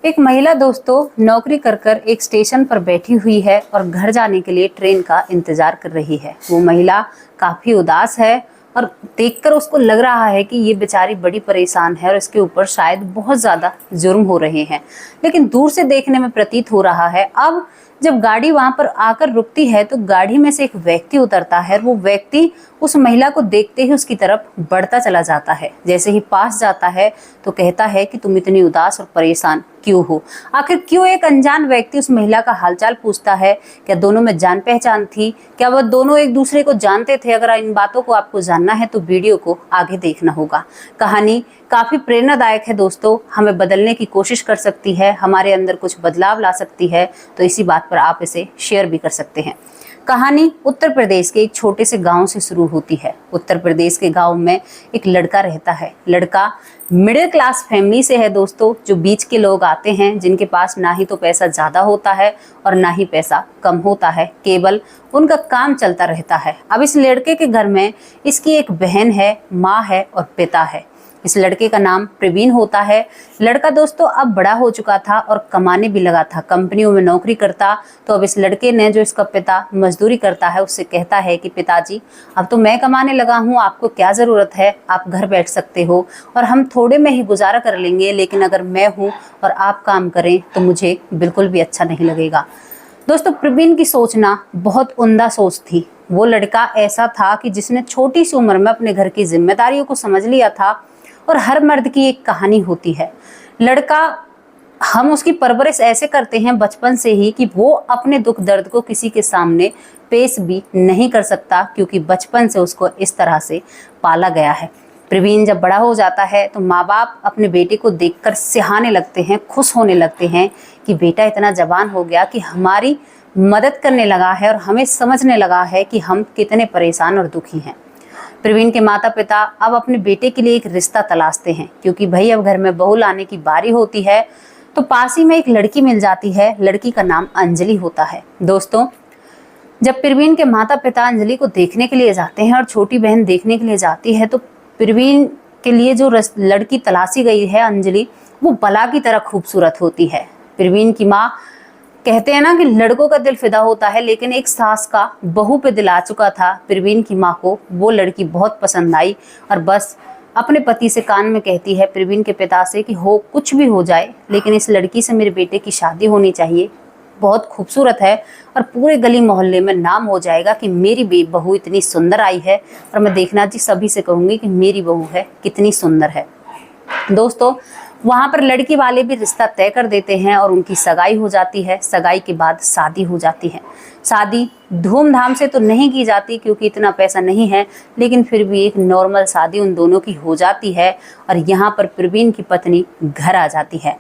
एक महिला दोस्तों नौकरी कर कर एक स्टेशन पर बैठी हुई है और घर जाने के लिए ट्रेन का इंतजार कर रही है। वो महिला काफी उदास है और देखकर उसको लग रहा है कि ये बेचारी बड़ी परेशान है और इसके ऊपर शायद बहुत ज्यादा जुर्म हो रहे हैं। लेकिन दूर से देखने में प्रतीत हो रहा है। अब जब गाड़ी वहां पर आकर रुकती है तो गाड़ी में से एक व्यक्ति उतरता है। वो व्यक्ति उस महिला को देखते ही उसकी तरफ बढ़ता चला जाता है। जैसे ही पास जाता है तो कहता है कि तुम इतनी उदास और परेशान क्यों हो? आखिर क्यों एक अनजान व्यक्ति उस महिला का हालचाल पूछता है? क्या दोनों में जान पहचान थी? क्या वह दोनों एक दूसरे को जानते थे? अगर इन बातों को आपको जानना है तो वीडियो को आगे देखना होगा। कहानी काफी प्रेरणादायक है दोस्तों, हमें बदलने की कोशिश कर सकती है, हमारे अंदर कुछ बदलाव ला सकती है। तो इसी बात पर आप इसे शेयर भी कर सकते हैं। कहानी उत्तर प्रदेश के एक छोटे से गांव से शुरू होती है। उत्तर प्रदेश के गांव में एक लड़का रहता है। लड़का मिडिल क्लास फैमिली से है दोस्तों, जो बीच के लोग आते हैं जिनके पास ना ही तो पैसा ज़्यादा होता है और ना ही पैसा कम होता है, केवल उनका काम चलता रहता है। अब इस लड़के के घर में इसकी एक बहन है, माँ है और पिता है। इस लड़के का नाम प्रवीण होता है। लड़का दोस्तों अब बड़ा हो चुका था और कमाने भी लगा था, कंपनियों में नौकरी करता। तो अब इस लड़के ने, जो इसका पिता मजदूरी करता है, उससे कहता है कि पिताजी अब तो मैं कमाने लगा हूँ, आपको क्या ज़रूरत है, आप घर बैठ सकते हो और हम थोड़े में ही गुजारा कर लेंगे। लेकिन अगर मैं हूँ और आप काम करें तो मुझे बिल्कुल भी अच्छा नहीं लगेगा। दोस्तों प्रवीण की सोचना बहुत उम्दा सोच थी। वो लड़का ऐसा था कि जिसने छोटी सी उम्र में अपने घर की जिम्मेदारियों को समझ लिया था। और हर मर्द की एक कहानी होती है। लड़का, हम उसकी परवरिश ऐसे करते हैं बचपन से ही कि वो अपने दुख दर्द को किसी के सामने पेश भी नहीं कर सकता, क्योंकि बचपन से उसको इस तरह से पाला गया है। प्रवीण जब बड़ा हो जाता है तो माँ बाप अपने बेटे को देखकर सिहाने लगते हैं, खुश होने लगते हैं कि बेटा इतना जवान हो गया कि हमारी मदद करने लगा है और हमें समझने लगा है कि हम कितने परेशान और दुखी हैं। प्रवीण के माता पिता अब अपने बेटे के लिए एक रिश्ता तलाशते हैं, क्योंकि भाई अब घर में बहू लाने की बारी होती है। तो पास ही में एक लड़की मिल जाती है। लड़की का नाम अंजलि होता है। दोस्तों जब प्रवीण के माता पिता अंजलि को देखने के लिए जाते हैं और छोटी बहन देखने के लिए जाती है, तो प्रवीण के लिए जो लड़की तलाशी गई है अंजलि, वो बला की तरह खूबसूरत होती है। प्रवीण की माँ, कहते हैं ना कि लड़कों का दिल फिदा होता है, लेकिन एक सास का बहू पे दिल आ चुका था। प्रवीण की माँ को वो लड़की बहुत पसंद आई और बस अपने पति से कान में कहती है प्रवीण के पिता से कि हो कुछ भी हो जाए, लेकिन इस लड़की से मेरे बेटे की शादी होनी चाहिए। बहुत खूबसूरत है और पूरे गली मोहल्ले में नाम हो जाएगा कि मेरी बहू इतनी सुंदर आई है। और मैं देखना जी सभी से कहूँगी कि मेरी बहू है, कितनी सुंदर है। दोस्तों वहाँ पर लड़की वाले भी रिश्ता तय कर देते हैं और उनकी सगाई हो जाती है। सगाई के बाद शादी हो जाती है। शादी धूमधाम से तो नहीं की जाती क्योंकि इतना पैसा नहीं है, लेकिन फिर भी एक नॉर्मल शादी उन दोनों की हो जाती है। और यहाँ पर प्रवीण की पत्नी घर आ जाती है।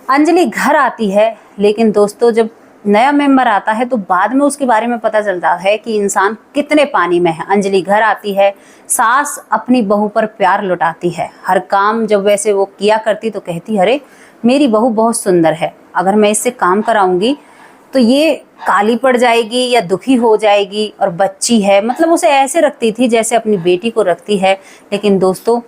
अंजलि घर आती है, लेकिन दोस्तों जब नया मेंबर आता है तो बाद में उसके बारे में पता चलता है कि इंसान कितने पानी में है। अंजलि घर आती है, सास अपनी बहू पर प्यार लुटाती है। हर काम जब वैसे वो किया करती तो कहती अरे मेरी बहू बहुत सुंदर है, अगर मैं इससे काम कराऊंगी तो ये काली पड़ जाएगी या दुखी हो जाएगी, और बच्ची है, मतलब उसे ऐसे रखती थी जैसे अपनी बेटी को रखती है। लेकिन दोस्तों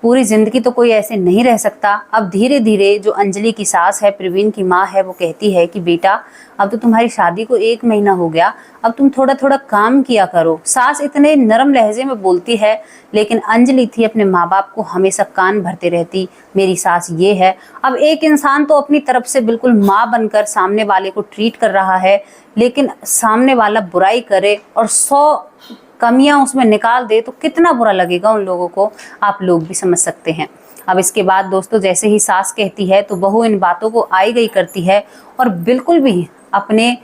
पूरी जिंदगी तो कोई ऐसे नहीं रह सकता। अब धीरे धीरे जो अंजलि की सास है, प्रवीण की माँ है, वो कहती है कि बेटा अब तो तुम्हारी शादी को 1 महीना हो गया, अब तुम थोड़ा थोड़ा काम किया करो। सास इतने नरम लहजे में बोलती है, लेकिन अंजलि थी अपने माँ बाप को हमेशा कान भरते रहती, मेरी सास ये है। अब एक इंसान तो अपनी तरफ से बिल्कुल माँ बनकर सामने वाले को ट्रीट कर रहा है, लेकिन सामने वाला बुराई करे और 100 कमियां उसमें निकाल दे तो कितना बुरा लगेगा उन लोगों को, आप लोग भी समझ सकते हैं। अब इसके बाद दोस्तों जैसे ही सास कहती है तो बहू इन बातों को आई गई करती है और बिल्कुल भी अपने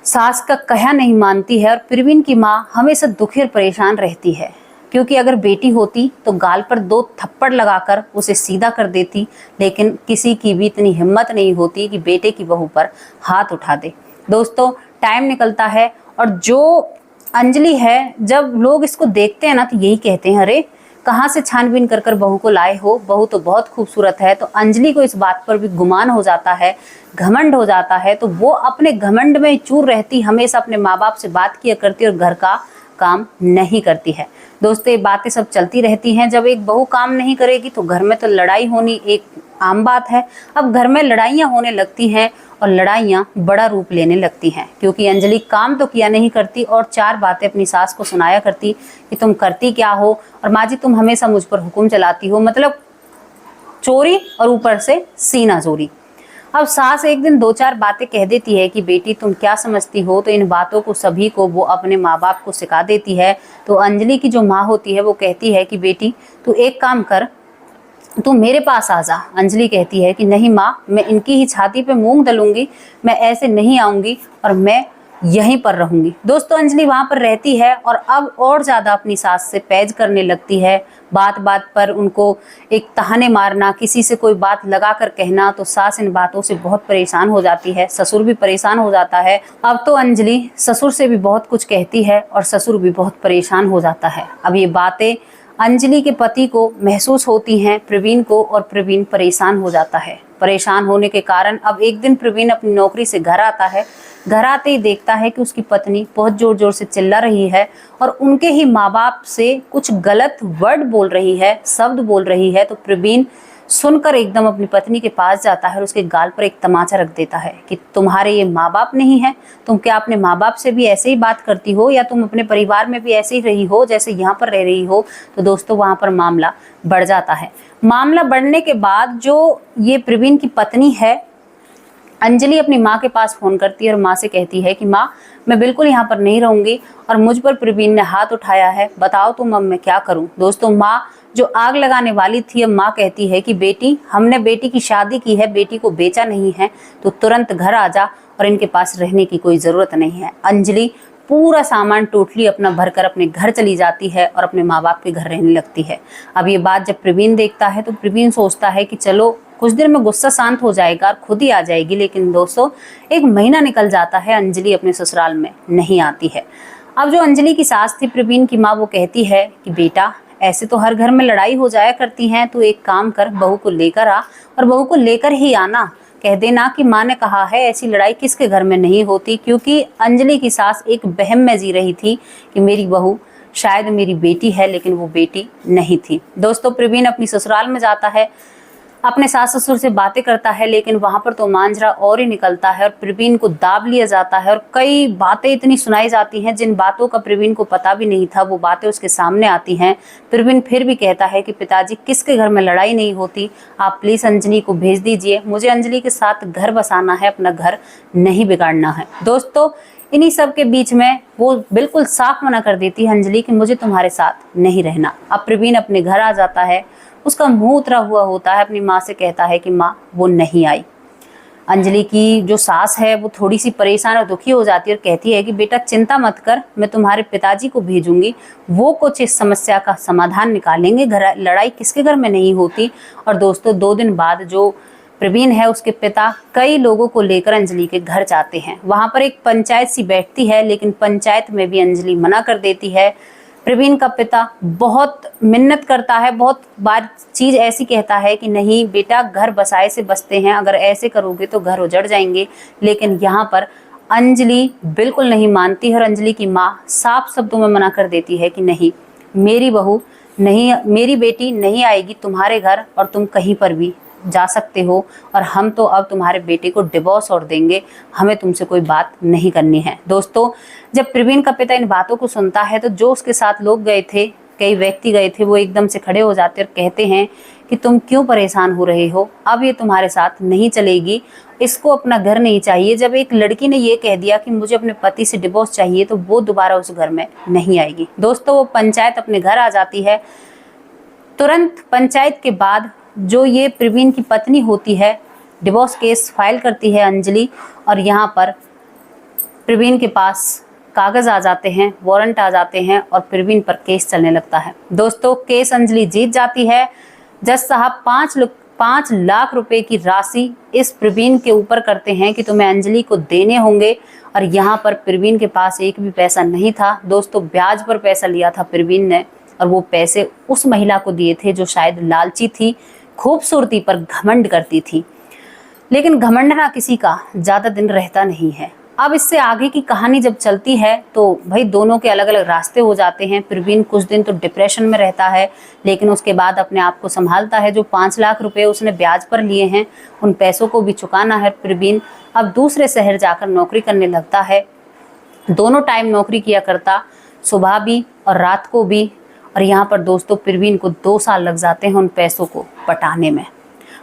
सास का कहा नहीं मानती है। और प्रवीण की माँ हमेशा दुखी और परेशान रहती है, क्योंकि अगर बेटी होती तो गाल पर 2 थप्पड़ लगाकर उसे सीधा कर देती, लेकिन किसी की भी इतनी हिम्मत नहीं होती कि बेटे की बहू पर हाथ उठा दे। दोस्तों टाइम निकलता है और जो अंजलि है, जब लोग इसको देखते हैं ना तो यही कहते हैं अरे कहाँ से छानबीन कर कर बहू को लाए हो, बहू तो बहुत खूबसूरत है। तो अंजलि को इस बात पर भी गुमान हो जाता है, घमंड हो जाता है। तो वो अपने घमंड में चूर रहती, हमेशा अपने माँ बाप से बात किया करती और घर का काम नहीं करती है। दोस्तों ये बातें सब चलती रहती हैं। जब एक बहू काम नहीं करेगी तो घर में तो लड़ाई होनी एक आम बात है। अब घर में लड़ाइयाँ होने लगती हैं और लड़ाइयाँ बड़ा रूप लेने लगती हैं, क्योंकि अंजलि काम तो किया नहीं करती और चार बातें अपनी सास को सुनाया करती कि तुम करती क्या हो, और माँ जी तुम हमेशा मुझ पर हुक्म चलाती हो, मतलब चोरी और ऊपर से सीना चोरी। अब सास एक दिन दो चार बातें कह देती है कि बेटी तुम क्या समझती हो, तो इन बातों को सभी को वो अपने माँ बाप को सिखा देती है। तो अंजलि की जो माँ होती है वो कहती है कि बेटी तू एक काम कर, तू मेरे पास आ जा। अंजलि कहती है कि नहीं माँ, मैं इनकी ही छाती पे मूंग दलूंगी, मैं ऐसे नहीं आऊंगी और मैं यहीं पर रहूंगी। दोस्तों अंजलि वहां पर रहती है और अब और ज्यादा अपनी सास से पैज करने लगती है। बात बात पर उनको एक ताने मारना, किसी से कोई बात लगा कर कहना, तो सास इन बातों से बहुत परेशान हो जाती है। ससुर भी परेशान हो जाता है। अब तो अंजलि ससुर से भी बहुत कुछ कहती है और ससुर भी बहुत परेशान हो जाता है। अब ये बातें अंजलि के पति को महसूस होती हैं, प्रवीण को, और प्रवीण परेशान हो जाता है। परेशान होने के कारण अब एक दिन प्रवीण अपनी नौकरी से घर आता है। घर आते ही देखता है कि उसकी पत्नी बहुत जोर जोर से चिल्ला रही है और उनके ही माँ बाप से कुछ गलत वर्ड बोल रही है, शब्द बोल रही है। तो प्रवीण सुनकर एकदम अपनी पत्नी के पास जाता है और उसके गाल पर एक तमाचा रख देता है कि तुम्हारे ये माँ बाप नहीं है, तुम क्या अपने माँ बाप से भी ऐसे ही बात करती हो, या तुम अपने परिवार में भी ऐसे ही रही हो जैसे यहाँ पर रह रही हो। तो दोस्तों वहाँ पर मामला बढ़ जाता है। मामला बढ़ने के बाद जो ये प्रवीण की पत्नी है अंजलि अपनी माँ के पास फोन करती है और माँ से कहती है कि माँ मैं बिल्कुल यहाँ पर नहीं रहूंगी और मुझ पर प्रवीण ने हाथ उठाया है, बताओ तुम अब मैं क्या करूँ। दोस्तों माँ जो आग लगाने वाली थी, अब माँ कहती है कि बेटी हमने बेटी की शादी की है, बेटी को बेचा नहीं है, तो तुरंत घर आ जा और इनके पास रहने की कोई ज़रूरत नहीं है। अंजलि पूरा सामान टोटली अपना भरकर अपने घर चली जाती है और अपने माँ बाप के घर रहने लगती है। अब ये बात जब प्रवीण देखता है तो प्रवीण सोचता है कि चलो कुछ देर में गुस्सा शांत हो जाएगा और खुद ही आ जाएगी। लेकिन दोस्तों एक महीना निकल जाता है, अंजलि अपने ससुराल में नहीं आती है। अब जो अंजलि की सास थी प्रवीण की माँ, वो कहती है कि बेटा ऐसे तो हर घर में लड़ाई हो जाया करती हैं, तू एक काम कर बहू को लेकर आ और बहू को लेकर ही आना, कह देना कि माँ ने कहा है ऐसी लड़ाई किसके घर में नहीं होती। क्योंकि अंजलि की सास एक वहम में जी रही थी कि मेरी बहू शायद मेरी बेटी है, लेकिन वो बेटी नहीं थी। दोस्तों प्रवीण अपनी ससुराल में जाता है, अपने सास ससुर से बातें करता है, लेकिन वहां पर तो मांजरा और ही निकलता है और प्रवीण को दाब लिया जाता है और कई बातें इतनी सुनाई जाती हैं जिन बातों का प्रवीण को पता भी नहीं था, वो बातें उसके सामने आती हैं। प्रवीण फिर भी कहता है कि पिताजी किसके घर में लड़ाई नहीं होती, आप प्लीज अंजलि को भेज दीजिए, मुझे अंजलि के साथ घर बसाना है, अपना घर नहीं बिगाड़ना है। दोस्तों इन्हीं सब के बीच में वो बिल्कुल साफ मना कर देती है अंजलि कि मुझे तुम्हारे साथ नहीं रहना। अब प्रवीण अपने घर आ जाता है, उसका मुंह उतरा हुआ होता है, अपनी माँ से कहता है कि माँ वो नहीं आई। अंजलि की जो सास है वो थोड़ी सी परेशान और दुखी हो जाती है और कहती है कि बेटा चिंता मत कर, मैं तुम्हारे पिताजी को भेजूंगी, वो कुछ इस समस्या का समाधान निकालेंगे, घर लड़ाई किसके घर में नहीं होती। और दोस्तों 2 दिन बाद जो प्रवीण है उसके पिता कई लोगों को लेकर अंजलि के घर जाते हैं। वहां पर एक पंचायत सी बैठती है, लेकिन पंचायत में भी अंजलि मना कर देती है। प्रवीण का पिता बहुत मिन्नत करता है, बहुत बार चीज़ ऐसी कहता है कि नहीं बेटा घर बसाए से बसते हैं, अगर ऐसे करोगे तो घर उजड़ जाएंगे। लेकिन यहाँ पर अंजलि बिल्कुल नहीं मानती है और अंजलि की माँ साफ शब्दों में मना कर देती है कि नहीं मेरी बहू नहीं, मेरी बेटी नहीं आएगी तुम्हारे घर और तुम कहीं पर भी जा सकते हो और हम तो अब तुम्हारे बेटे को डिवोर्स और देंगे, हमें तुमसे कोई बात नहीं करनी है। दोस्तों जब प्रवीण का पिता इन बातों को सुनता है तो जो उसके साथ लोग गए थे, कई व्यक्ति गए थे, वो एकदम से खड़े हो जाते और कहते हैं कि तुम क्यों परेशान हो रहे हो, अब ये तुम्हारे साथ नहीं चलेगी, इसको अपना घर नहीं चाहिए। जब एक लड़की ने ये कह दिया कि मुझे अपने पति से डिवोर्स चाहिए तो वो दोबारा उस घर में नहीं आएगी। दोस्तों वो पंचायत अपने घर आ जाती है। तुरंत पंचायत के बाद जो ये प्रवीण की पत्नी होती है डिवोर्स केस फाइल करती है अंजलि, और यहाँ पर प्रवीण के पास कागज आ जाते हैं, वारंट आ जाते हैं और प्रवीण पर केस चलने लगता है। दोस्तों केस अंजलि जीत जाती है। जज साहब 5 लाख रुपए की राशि इस प्रवीण के ऊपर करते हैं कि तुम्हें अंजलि को देने होंगे, और यहाँ पर प्रवीण के पास एक भी पैसा नहीं था। दोस्तों ब्याज पर पैसा लिया था प्रवीण ने और वो पैसे उस महिला को दिए थे जो शायद लालची थी, खूबसूरती पर घमंड करती थी। लेकिन घमंड ना किसी का ज़्यादा दिन रहता नहीं है। अब इससे आगे की कहानी जब चलती है तो भाई दोनों के अलग अलग रास्ते हो जाते हैं। प्रवीण कुछ दिन तो डिप्रेशन में रहता है, लेकिन उसके बाद अपने आप को संभालता है। जो 5 लाख रुपए उसने ब्याज पर लिए हैं, उन पैसों को भी चुकाना है। प्रवीण अब दूसरे शहर जाकर नौकरी करने लगता है। दोनों टाइम नौकरी किया करता, सुबह भी और रात को भी। और यहाँ पर दोस्तों प्रवीण को 2 साल लग जाते हैं उन पैसों को पटाने में।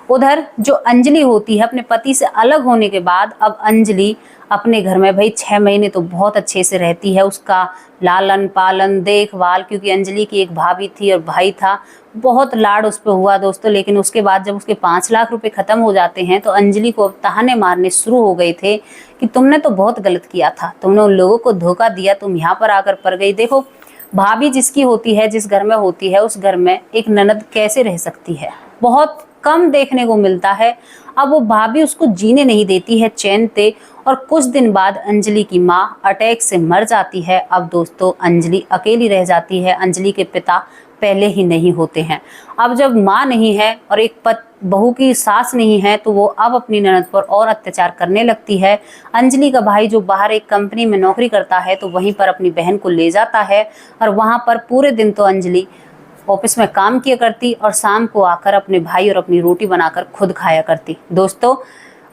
उधर जो अंजलि होती है, अपने पति से अलग होने के बाद अब अंजलि अपने घर में भाई 6 महीने तो बहुत अच्छे से रहती है। उसका लालन पालन देखभाल, क्योंकि अंजलि की एक भाभी थी और भाई था, बहुत लाड उस पर हुआ दोस्तों। लेकिन उसके बाद जब उसके 5 लाख रुपए खत्म हो जाते हैं तो अंजलि को ताने मारने शुरू हो गए थे कि तुमने तो बहुत गलत किया था, तुमने उन लोगों को धोखा दिया, तुम यहाँ पर आकर पड़ गई। देखो भाभी जिसकी होती है, जिस घर में होती है, उस घर में एक ननद कैसे रह सकती है, बहुत कम देखने को मिलता है। अब वो भाभी उसको जीने नहीं देती है चैन से। और कुछ दिन बाद अंजलि की माँ अटैक से मर जाती है। अब दोस्तों अंजलि अकेली रह जाती है। अंजलि के पिता पहले ही नहीं होते हैं। अब जब माँ नहीं है और एक बहू की सास नहीं है, तो वो अब अपनी ननद पर और अत्याचार करने लगती है। अंजलि का भाई जो बाहर एक कंपनी में नौकरी करता है, तो वहीं पर अपनी बहन को ले जाता है और वहाँ पर पूरे दिन तो अंजलि ऑफिस में काम किया करती और शाम को आकर अपने भाई और अपनी रोटी बनाकर खुद खाया करती। दोस्तों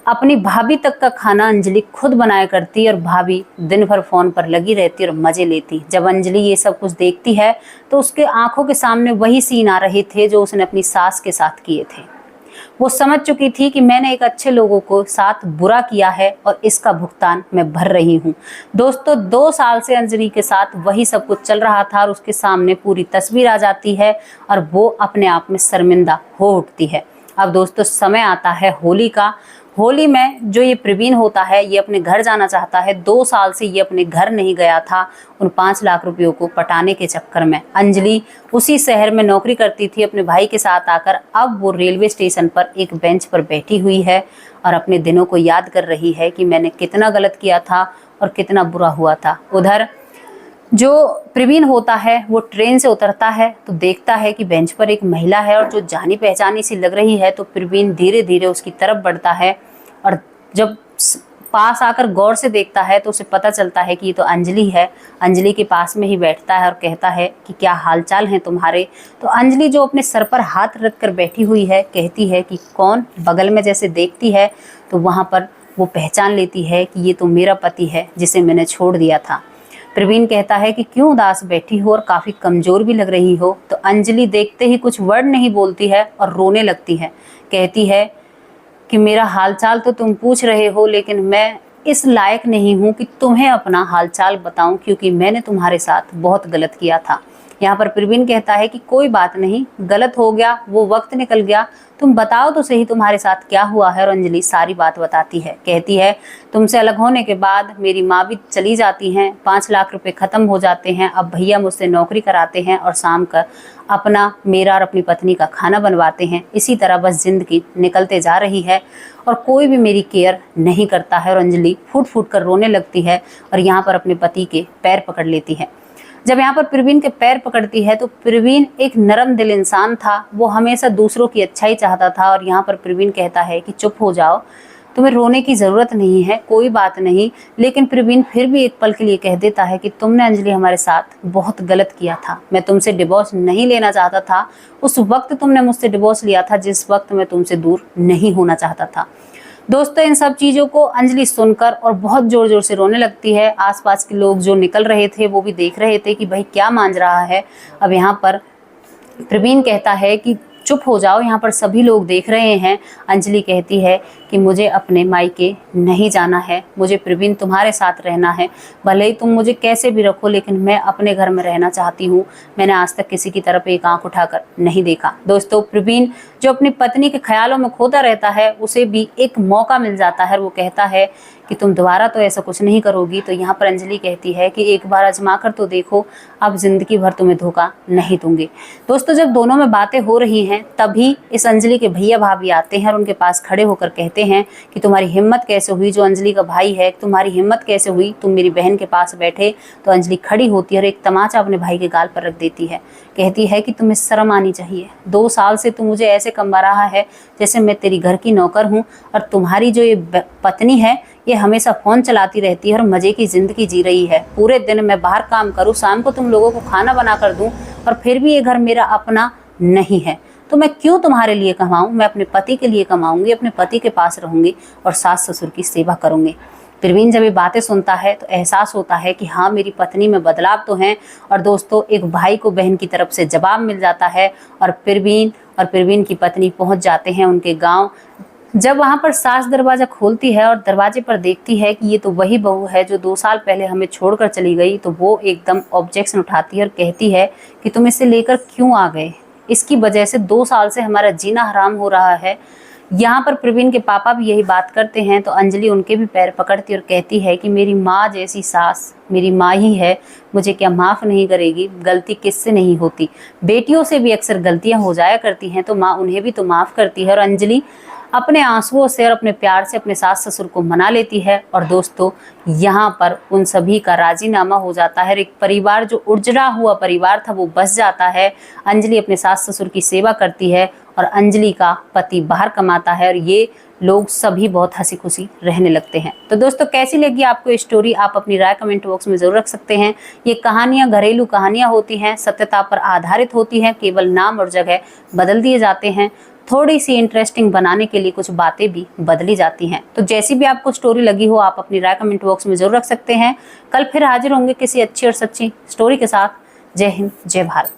अपनी भाभी तक का खाना अंजलि खुद बनाया करती और भाभी दिन भर फोन पर लगी रहती और मजे लेती। जब अंजलि ये सब कुछ देखती है तो उसके आंखों के सामने वही सीन आ रहे थे जो उसने अपनी सास के साथ किए थे। वो समझ चुकी थी कि मैंने एक अच्छे लोगों को साथ बुरा किया है और इसका भुगतान मैं भर रही हूँ। दोस्तों 2 साल से अंजलि के साथ वही सब कुछ चल रहा था और उसके सामने पूरी तस्वीर आ जाती है और वो अपने आप में शर्मिंदा हो उठती है। अब दोस्तों समय आता है होली का। होली में जो ये प्रवीण होता है, ये अपने घर जाना चाहता है। 2 साल से ये अपने घर नहीं गया था उन 5 लाख रुपयों को पटाने के चक्कर में। अंजलि उसी शहर में नौकरी करती थी अपने भाई के साथ आकर। अब वो रेलवे स्टेशन पर एक बेंच पर बैठी हुई है और अपने दिनों को याद कर रही है कि मैंने कितना गलत किया था और कितना बुरा हुआ था। उधर जो प्रवीण होता है वो ट्रेन से उतरता है तो देखता है कि बेंच पर एक महिला है और जो जानी पहचानी सी लग रही है। तो प्रवीण धीरे धीरे उसकी तरफ बढ़ता है और जब पास आकर गौर से देखता है तो उसे पता चलता है कि ये तो अंजलि है। अंजलि के पास में ही बैठता है और कहता है कि क्या हालचाल हैं तुम्हारे। तो अंजलि जो अपने सर पर हाथ रख कर बैठी हुई है कहती है कि कौन। बगल में जैसे देखती है तो वहाँ पर वो पहचान लेती है कि ये तो मेरा पति है जिसे मैंने छोड़ दिया था। प्रवीण कहता है कि क्यों उदास बैठी हो और काफ़ी कमज़ोर भी लग रही हो। तो अंजलि देखते ही कुछ वर्ड नहीं बोलती है और रोने लगती है। कहती है कि मेरा हालचाल तो तुम पूछ रहे हो, लेकिन मैं इस लायक नहीं हूँ कि तुम्हें अपना हालचाल बताऊं, क्योंकि मैंने तुम्हारे साथ बहुत गलत किया था। यहाँ पर प्रवीण कहता है कि कोई बात नहीं, गलत हो गया, वो वक्त निकल गया, तुम बताओ तो सही तुम्हारे साथ क्या हुआ है। और अंजलि सारी बात बताती है। कहती है तुमसे अलग होने के बाद मेरी माँ भी चली जाती हैं, 5 लाख रुपए ख़त्म हो जाते हैं। अब भैया मुझसे नौकरी कराते हैं और शाम का अपना, मेरा और अपनी पत्नी का खाना बनवाते हैं। इसी तरह बस ज़िंदगी निकलते जा रही है और कोई भी मेरी केयर नहीं करता है। और अंजलि फूट फूट कर रोने लगती है और यहाँ पर अपने पति के पैर पकड़ लेती है। जब यहाँ पर प्रवीण के पैर पकड़ती है तो प्रवीण एक नरम दिल इंसान था, वो हमेशा दूसरों की अच्छाई चाहता था। और यहाँ पर प्रवीण कहता है कि चुप हो जाओ, तुम्हें रोने की ज़रूरत नहीं है, कोई बात नहीं। लेकिन प्रवीण फिर भी एक पल के लिए कह देता है कि तुमने अंजलि हमारे साथ बहुत गलत किया था। मैं तुमसे डिवोर्स नहीं लेना चाहता था। उस वक्त तुमने मुझसे डिवोर्स लिया था जिस वक्त मैं तुमसे दूर नहीं होना चाहता था। दोस्तों इन सब चीज़ों को अंजलि सुनकर और बहुत ज़ोर ज़ोर से रोने लगती है। आसपास के लोग जो निकल रहे थे वो भी देख रहे थे कि भाई क्या मांझ रहा है। अब यहाँ पर प्रवीण कहता है कि चुप हो जाओ, यहाँ पर सभी लोग देख रहे हैं। अंजलि कहती है कि मुझे अपने मायके नहीं जाना है, मुझे प्रवीण तुम्हारे साथ रहना है। भले ही तुम मुझे कैसे भी रखो, लेकिन मैं अपने घर में रहना चाहती हूँ। मैंने आज तक किसी की तरफ एक आंख उठाकर नहीं देखा। दोस्तों प्रवीण जो अपनी पत्नी के ख्यालों में खोता रहता है, उसे भी एक मौका मिल जाता है। वो कहता है कि तुम दोबारा तो ऐसा कुछ नहीं करोगी। तो यहाँ पर अंजलि कहती है कि एक बार आजमा कर तो देखो, अब ज़िंदगी भर तुम्हें धोखा नहीं दूंगी। दोस्तों जब दोनों में बातें हो रही हैं तभी इस अंजलि के भैया भाभी आते हैं और उनके पास खड़े होकर कहते कहते हैं कि तुम्हारी हिम्मत कैसे हुई, जो अंजलि का भाई है, तुम्हारी हिम्मत कैसे हुई, तुम मेरी बहन के पास बैठे। तो अंजलि खड़ी होती है और एक तमाचा अपने भाई के गाल पर रख देती है। कहती है कि तुम्हें शर्म आनी चाहिए, 2 साल से तू मुझे ऐसे कमा रहा है जैसे मैं तेरी घर की नौकर हूँ, और तुम्हारी जो ये पत्नी है ये हमेशा फ़ोन चलाती रहती है और मज़े की ज़िंदगी जी रही है। पूरे दिन मैं बाहर काम करूँ, शाम को तुम लोगों को खाना बना कर दूँ, और फिर भी ये घर मेरा अपना नहीं है। तो मैं क्यों तुम्हारे लिए कमाऊँ, मैं अपने पति के लिए कमाऊँगी, अपने पति के पास रहूँगी और सास ससुर की सेवा करूँगी। प्रवीण जब ये बातें सुनता है तो एहसास होता है कि हाँ, मेरी पत्नी में बदलाव तो हैं। और दोस्तों, एक भाई को बहन की तरफ से जवाब मिल जाता है और प्रवीण की पत्नी पहुंच जाते हैं उनके गांव। जब वहां पर सास दरवाजा खोलती है और दरवाजे पर देखती है कि ये तो वही बहू है जो 2 साल पहले हमें छोड़कर चली गई, तो वो एकदम ऑब्जेक्शन उठाती है और कहती है कि तुम इसे लेकर क्यों आ गए, इसकी वजह से 2 साल से हमारा जीना हराम हो रहा है। यहाँ पर प्रवीण के पापा भी यही बात करते हैं तो अंजलि उनके भी पैर पकड़ती और कहती है कि मेरी माँ जैसी सास मेरी माँ ही है, मुझे क्या माफ़ नहीं करेगी, गलती किससे नहीं होती, बेटियों से भी अक्सर गलतियाँ हो जाया करती हैं तो माँ उन्हें भी तो माफ़ करती है। और अंजलि अपने आंसुओं से और अपने प्यार से अपने सास ससुर को मना लेती है। और दोस्तों, यहाँ पर उन सभी का राजीनामा हो जाता है। एक परिवार जो उजड़ा हुआ परिवार था वो बस जाता है। अंजलि अपने सास ससुर की सेवा करती है और अंजलि का पति बाहर कमाता है और ये लोग सभी बहुत हंसी खुशी रहने लगते हैं। तो दोस्तों, कैसी लगी आपको ये स्टोरी, आप अपनी राय कमेंट बॉक्स में जरूर रख सकते हैं। ये कहानियां घरेलू कहानियां होती हैं, सत्यता पर आधारित होती हैं, केवल नाम और जगह बदल दिए जाते हैं, थोड़ी सी इंटरेस्टिंग बनाने के लिए कुछ बातें भी बदली जाती हैं। तो जैसी भी आपको स्टोरी लगी हो, आप अपनी राय कमेंट बॉक्स में जरूर रख सकते हैं। कल फिर हाजिर होंगे किसी अच्छी और सच्ची स्टोरी के साथ। जय हिंद, जय भारत।